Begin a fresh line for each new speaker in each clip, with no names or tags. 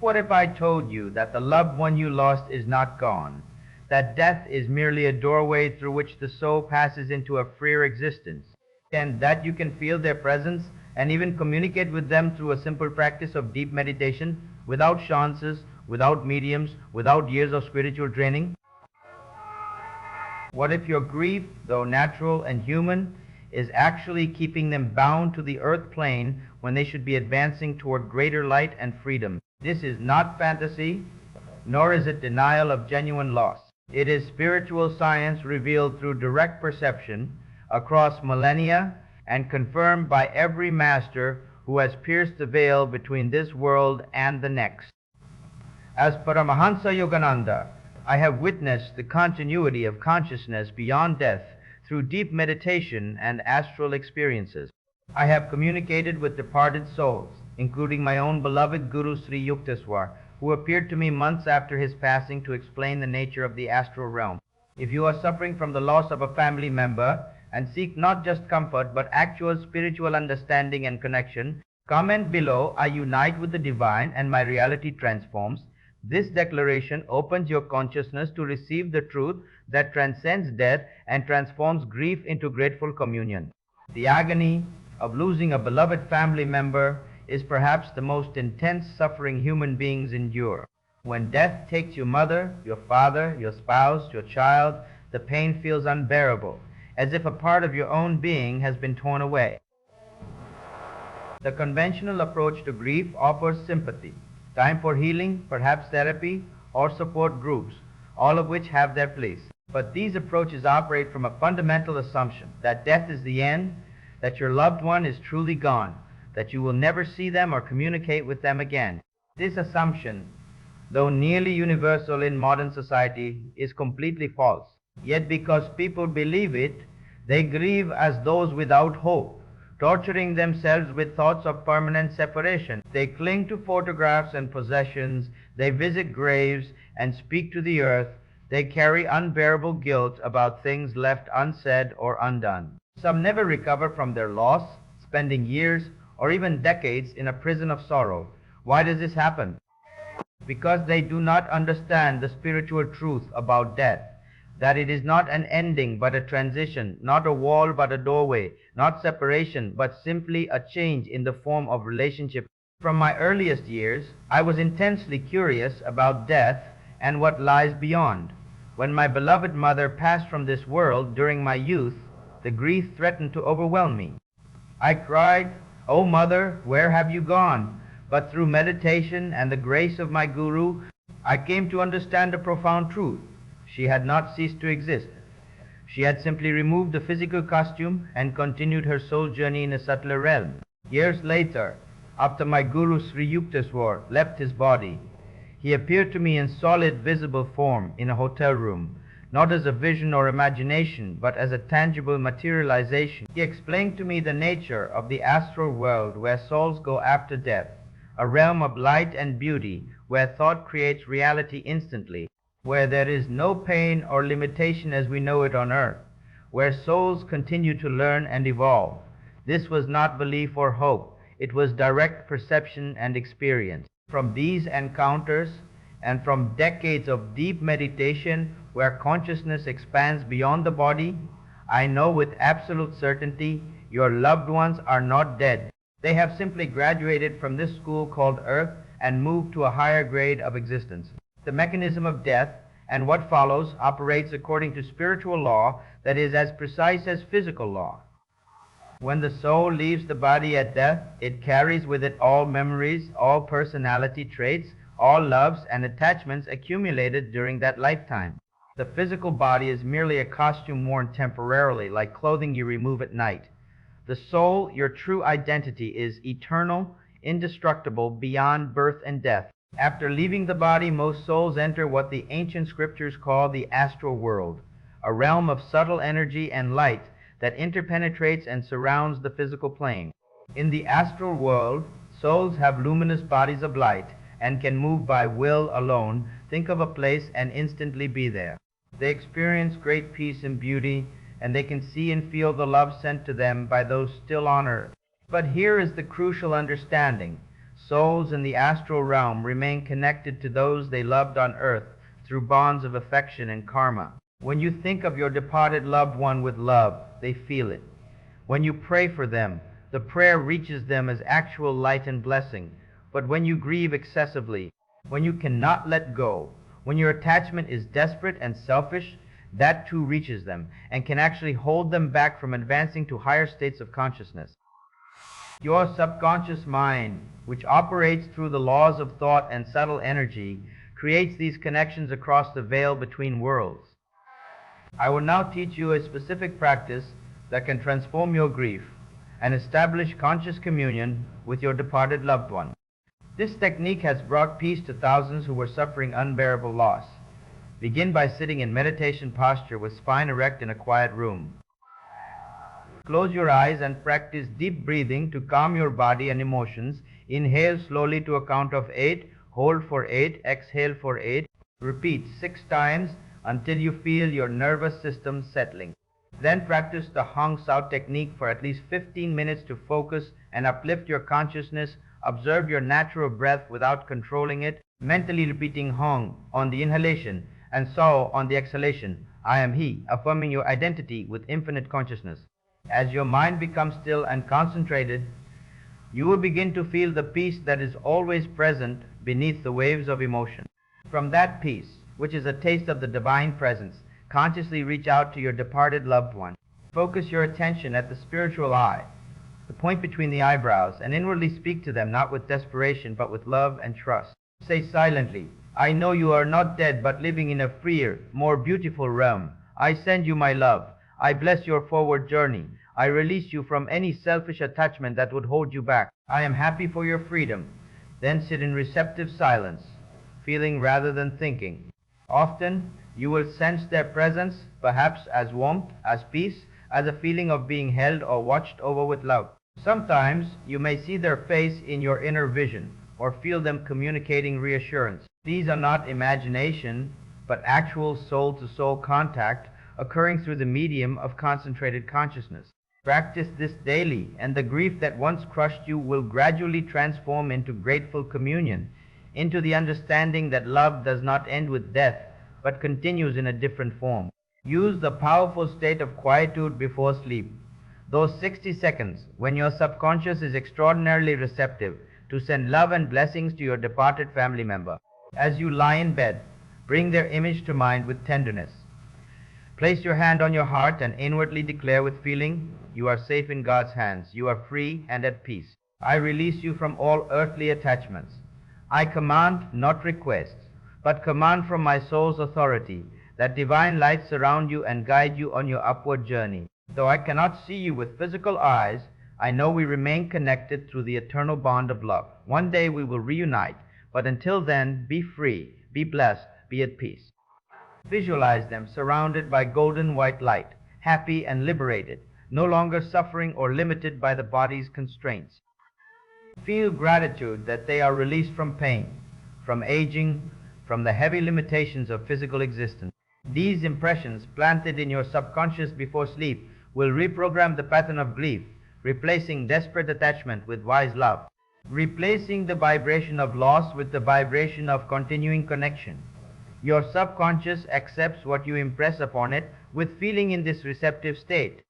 What if I told you that the loved one you lost is not gone, that death is merely a doorway through which the soul passes into a freer existence, and that you can feel their presence and even communicate with them through a simple practice of deep meditation, without seances, without mediums, without years of spiritual training? What if your grief, though natural and human, is actually keeping them bound to the earth plane when they should be advancing toward greater light and freedom? This is not fantasy, nor is it denial of genuine loss. It is spiritual science revealed through direct perception across millennia and confirmed by every master who has pierced the veil between this world and the next. As Paramahansa Yogananda, I have witnessed the continuity of consciousness beyond death through deep meditation and astral experiences. I have communicated with departed souls, including my own beloved Guru Sri Yukteswar, who appeared to me months after his passing to explain the nature of the astral realm. If you are suffering from the loss of a family member and seek not just comfort but actual spiritual understanding and connection, comment below, "I unite with the divine and my reality transforms." This declaration opens your consciousness to receive the truth that transcends death and transforms grief into grateful communion. The agony of losing a beloved family member is perhaps the most intense suffering human beings endure. When death takes your mother, your father, your spouse, your child, the pain feels unbearable, as if a part of your own being has been torn away. The conventional approach to grief offers sympathy, time for healing, perhaps therapy, or support groups, all of which have their place. But these approaches operate from a fundamental assumption that death is the end, that your loved one is truly gone, that you will never see them or communicate with them again. This assumption, though nearly universal in modern society, is completely false. Yet because people believe it, they grieve as those without hope, torturing themselves with thoughts of permanent separation. They cling to photographs and possessions, they visit graves and speak to the earth, they carry unbearable guilt about things left unsaid or undone. Some never recover from their loss, spending years or even decades in a prison of sorrow. Why does this happen? Because they do not understand the spiritual truth about death, that it is not an ending but a transition, not a wall but a doorway, not separation but simply a change in the form of relationship. From my earliest years, I was intensely curious about death and what lies beyond. When my beloved mother passed from this world during my youth, the grief threatened to overwhelm me. I cried, "Oh mother, where have you gone?" But through meditation and the grace of my guru, I came to understand a profound truth. She had not ceased to exist. She had simply removed the physical costume and continued her soul journey in a subtler realm. Years later, after my guru Sri Yukteswar left his body, he appeared to me in solid visible form in a hotel room, not as a vision or imagination, but as a tangible materialization. He explained to me the nature of the astral world where souls go after death, a realm of light and beauty where thought creates reality instantly, where there is no pain or limitation as we know it on earth, where souls continue to learn and evolve. This was not belief or hope, it was direct perception and experience. From these encounters and from decades of deep meditation where consciousness expands beyond the body, I know with absolute certainty your loved ones are not dead. They have simply graduated from this school called earth and moved to a higher grade of existence. The mechanism of death and what follows operates according to spiritual law that is as precise as physical law. When the soul leaves the body at death, it carries with it all memories, all personality traits, all loves and attachments accumulated during that lifetime. The physical body is merely a costume worn temporarily, like clothing you remove at night. The soul, your true identity, is eternal, indestructible, beyond birth and death. After leaving the body, most souls enter what the ancient scriptures call the astral world, a realm of subtle energy and light that interpenetrates and surrounds the physical plane. In the astral world, souls have luminous bodies of light and can move by will alone, think of a place and instantly be there. They experience great peace and beauty, and they can see and feel the love sent to them by those still on earth. But here is the crucial understanding. Souls in the astral realm remain connected to those they loved on earth through bonds of affection and karma. When you think of your departed loved one with love, they feel it. When you pray for them, the prayer reaches them as actual light and blessing. But when you grieve excessively, when you cannot let go, when your attachment is desperate and selfish, that too reaches them and can actually hold them back from advancing to higher states of consciousness. Your subconscious mind, which operates through the laws of thought and subtle energy, creates these connections across the veil between worlds. I will now teach you a specific practice that can transform your grief and establish conscious communion with your departed loved one. This technique has brought peace to thousands who were suffering unbearable loss. Begin by sitting in meditation posture with spine erect in a quiet room. Close your eyes and practice deep breathing to calm your body and emotions. Inhale slowly to a count of 8, hold for 8, exhale for 8. Repeat 6 times until you feel your nervous system settling. Then practice the Hong Sao technique for at least 15 minutes to focus and uplift your consciousness. Observe your natural breath without controlling it, mentally repeating Hong on the inhalation and Sao on the exhalation. I am He, affirming your identity with infinite consciousness. As your mind becomes still and concentrated, you will begin to feel the peace that is always present beneath the waves of emotion. From that peace, which is a taste of the divine presence, consciously reach out to your departed loved one. Focus your attention at the spiritual eye, the point between the eyebrows, and inwardly speak to them, not with desperation, but with love and trust. Say silently, I know you are not dead, but living in a freer, more beautiful realm. I send you my love. I bless your forward journey. I release you from any selfish attachment that would hold you back. I am happy for your freedom. Then sit in receptive silence, feeling rather than thinking. Often, you will sense their presence, perhaps as warmth, as peace, as a feeling of being held or watched over with love. Sometimes, you may see their face in your inner vision, or feel them communicating reassurance. These are not imagination, but actual soul-to-soul contact occurring through the medium of concentrated consciousness. Practice this daily, and the grief that once crushed you will gradually transform into grateful communion, into the understanding that love does not end with death, but continues in a different form. Use the powerful state of quietude before sleep, those 60 seconds when your subconscious is extraordinarily receptive, to send love and blessings to your departed family member. As you lie in bed, bring their image to mind with tenderness. Place your hand on your heart and inwardly declare with feeling, you are safe in God's hands. You are free and at peace. I release you from all earthly attachments. I command, not request, but command from my soul's authority that divine light surround you and guide you on your upward journey. Though I cannot see you with physical eyes, I know we remain connected through the eternal bond of love. One day we will reunite, but until then, be free, be blessed, be at peace. Visualize them surrounded by golden white light, happy and liberated, no longer suffering or limited by the body's constraints. Feel gratitude that they are released from pain, from aging, from the heavy limitations of physical existence. These impressions, planted in your subconscious before sleep, will reprogram the pattern of grief, replacing desperate attachment with wise love, replacing the vibration of loss with the vibration of continuing connection. Your subconscious accepts what you impress upon it with feeling in this receptive state.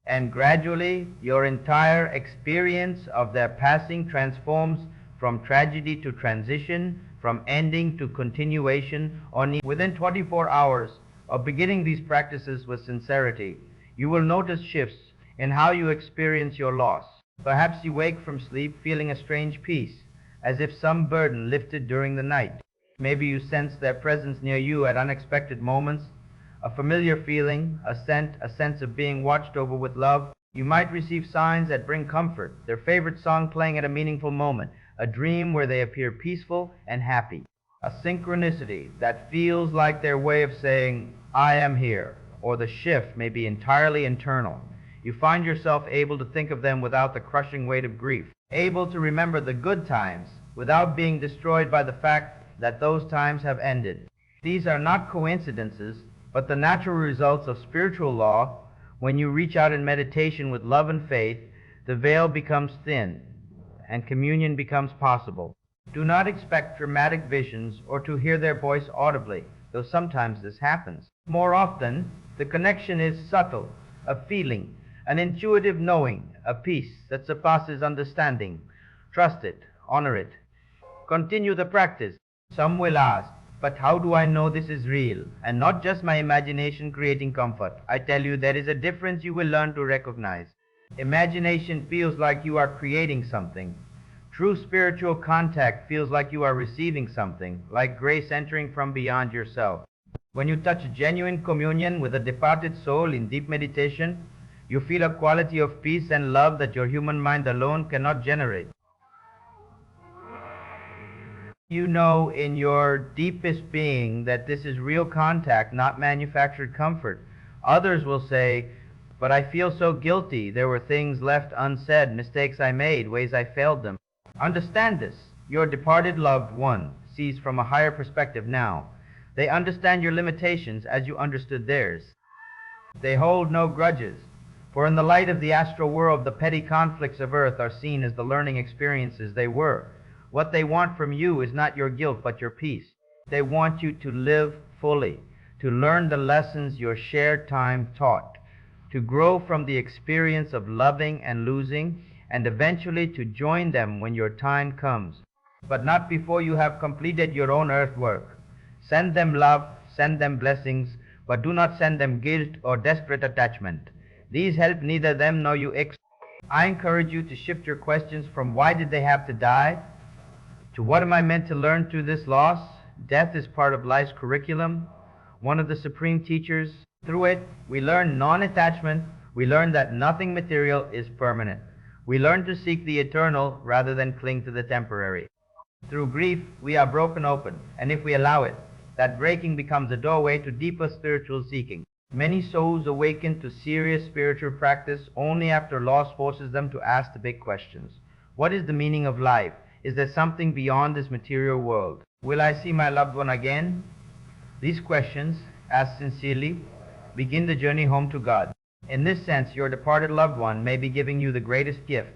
And gradually, your entire experience of their passing transforms from tragedy to transition, from ending to continuation. Within 24 hours of beginning these practices with sincerity, you will notice shifts in how you experience your loss. Perhaps you wake from sleep feeling a strange peace, as if some burden lifted during the night. Maybe you sense their presence near you at unexpected moments, a familiar feeling, a scent, a sense of being watched over with love. You might receive signs that bring comfort, their favorite song playing at a meaningful moment, a dream where they appear peaceful and happy, a synchronicity that feels like their way of saying, I am here, or the shift may be entirely internal. You find yourself able to think of them without the crushing weight of grief, able to remember the good times without being destroyed by the fact that those times have ended. These are not coincidences, but the natural results of spiritual law. When you reach out in meditation with love and faith, the veil becomes thin, and communion becomes possible. Do not expect dramatic visions or to hear their voice audibly, though sometimes this happens. More often, the connection is subtle, a feeling, an intuitive knowing, a peace that surpasses understanding. Trust it, honor it. Continue the practice. Some will ask, but how do I know this is real and not just my imagination creating comfort? I tell you, there is a difference you will learn to recognize. Imagination feels like you are creating something. True spiritual contact feels like you are receiving something, like grace entering from beyond yourself. When you touch genuine communion with a departed soul in deep meditation, you feel a quality of peace and love that your human mind alone cannot generate. You know in your deepest being that this is real contact, not manufactured comfort. Others will say, but I feel so guilty. There were things left unsaid, mistakes I made, ways I failed them. Understand this. Your departed loved one sees from a higher perspective now. They understand your limitations as you understood theirs. They hold no grudges. For in the light of the astral world, the petty conflicts of earth are seen as the learning experiences they were. What they want from you is not your guilt, but your peace. They want you to live fully, to learn the lessons your shared time taught, to grow from the experience of loving and losing, and eventually to join them when your time comes. But not before you have completed your own earth work. Send them love, send them blessings, but do not send them guilt or desperate attachment. These help neither them nor you. I encourage you to shift your questions from why did they have to die to what am I meant to learn through this loss? Death is part of life's curriculum, one of the supreme teachers. Through it, we learn non-attachment. We learn that nothing material is permanent. We learn to seek the eternal rather than cling to the temporary. Through grief, we are broken open, and if we allow it, that breaking becomes a doorway to deeper spiritual seeking. Many souls awaken to serious spiritual practice only after loss forces them to ask the big questions. What is the meaning of life? Is there something beyond this material world? Will I see my loved one again? These questions, asked sincerely, begin the journey home to God. In this sense, your departed loved one may be giving you the greatest gift,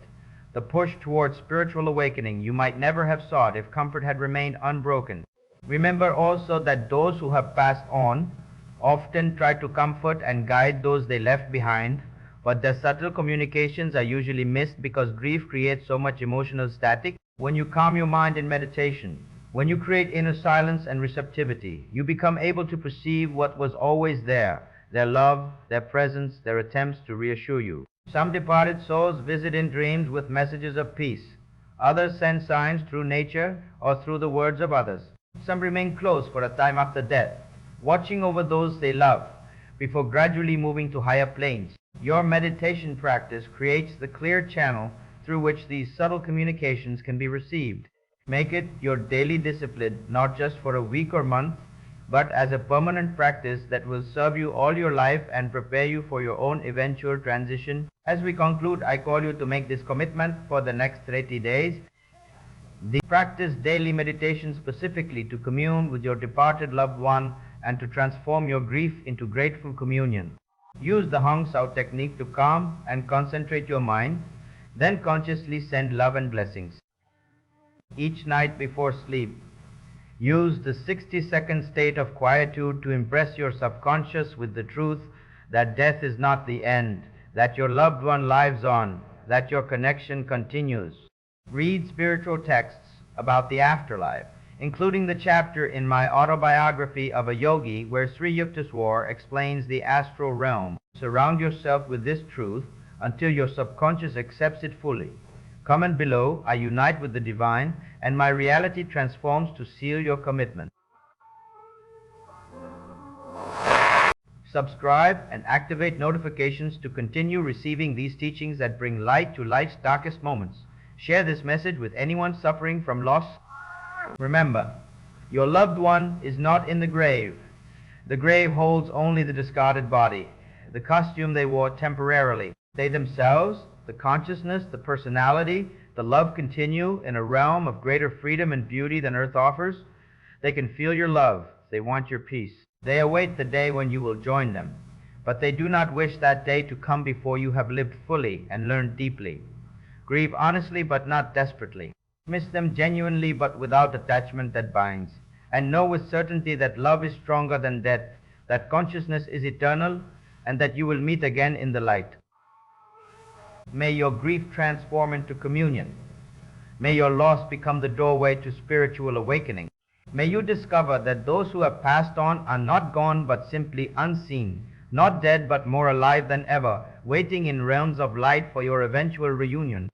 the push towards spiritual awakening you might never have sought if comfort had remained unbroken. Remember also that those who have passed on often try to comfort and guide those they left behind, but their subtle communications are usually missed because grief creates so much emotional static. When you calm your mind in meditation, when you create inner silence and receptivity, you become able to perceive what was always there, their love, their presence, their attempts to reassure you. Some departed souls visit in dreams with messages of peace. Others send signs through nature or through the words of others. Some remain close for a time after death, watching over those they love, before gradually moving to higher planes. Your meditation practice creates the clear channel through which these subtle communications can be received. Make it your daily discipline, not just for a week or month, but as a permanent practice that will serve you all your life and prepare you for your own eventual transition. As we conclude, I call you to make this commitment for the next 30 days. Practice daily meditation specifically to commune with your departed loved one and to transform your grief into grateful communion. Use the Hong Sao technique to calm and concentrate your mind, then consciously send love and blessings. Each night before sleep, use the 60-second state of quietude to impress your subconscious with the truth that death is not the end, that your loved one lives on, that your connection continues. Read spiritual texts about the afterlife, including the chapter in my autobiography of a yogi where Sri Yukteswar explains the astral realm. Surround yourself with this truth until your subconscious accepts it fully. Comment below, I unite with the divine, and my reality transforms to seal your commitment. Subscribe and activate notifications to continue receiving these teachings that bring light to life's darkest moments. Share this message with anyone suffering from loss. Remember, your loved one is not in the grave. The grave holds only the discarded body, the costume they wore temporarily. They themselves, the consciousness, the personality, the love continue in a realm of greater freedom and beauty than earth offers. They can feel your love. They want your peace. They await the day when you will join them. But they do not wish that day to come before you have lived fully and learned deeply. Grieve honestly but not desperately. Miss them genuinely but without attachment that binds. And know with certainty that love is stronger than death, that consciousness is eternal, and that you will meet again in the light. May your grief transform into communion. May your loss become the doorway to spiritual awakening. May you discover that those who have passed on are not gone but simply unseen, not dead but more alive than ever, waiting in realms of light for your eventual reunion.